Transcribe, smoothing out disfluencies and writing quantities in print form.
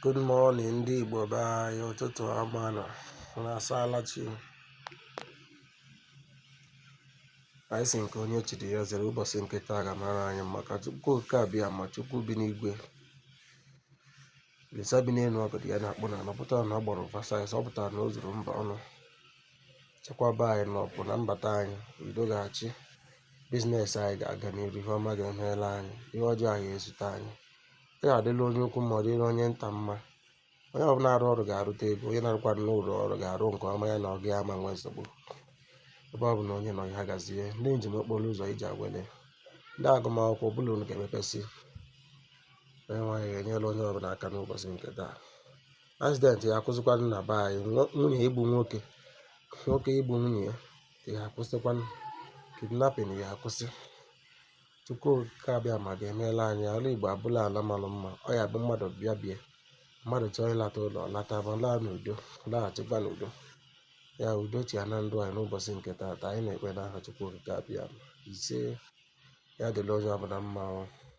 Good morning ndị Igbo be anyị, ụtụtụ ọma nọ na-asala chi. Anyị si nke onye chiri ya zere ụbọchị nke taa ga-amara anyị maka Chukwu oke abịa ma Chukwu bi n'igwe. Lisa bi n'elu ọgọdụ ya na-akpụ na anọpụta na ọ gbara ụfasais, ọ pụtara na o zuru mba ọnụ. Chekwaba anyị na ọpụ na mbata anyị, udo ga-achị. Biznes anyị ga-aga n'iru, ihe ọma ga-emeela anyị, ihe ọjọọ anyị ezute anyị. Ọ ga-adịla onye ukwu ma ọ dịla onye nta mma. Onye ọbụla arụ ọrụ ga-arụta ego, onye na-arụkwa n'ụlọ ọrụ ga-arụ nke ọma, ya na ọ ga-ama nwe nsogbu. Ebe ọ bụ na onye nọ ya gazie, ndị njem okporo ụzọ iji agwele, ndị agụmakwụkwọ ọbụla unu ga-emepesi. Onye nwaanyị ga-enyere onye ọbụla aka n'ụbọchị nke taa. Asidenti ya akwụsịkwanụ na be anyị, nwunye igbu nwoke, nwoke igbu nwunye ya akwụsịkwanụ, kidnapin ya akwụsị. Chukwu oke abịa ma ga-emeela anyị. Ala Igbo abụla ala mara mma. Ọ ya bụ mmadụ bịa bịa, mmadụ chọọ ịlata ụlọ lata, ma laa n'udo, laghachikwa n'udo. Ya udo chi ya na ndụ anyị n'ụbọchị nke taata. Anyị na-ekpe n'aha Chukwu oke abịa ise. Ya dịrị onye ọbụla mma.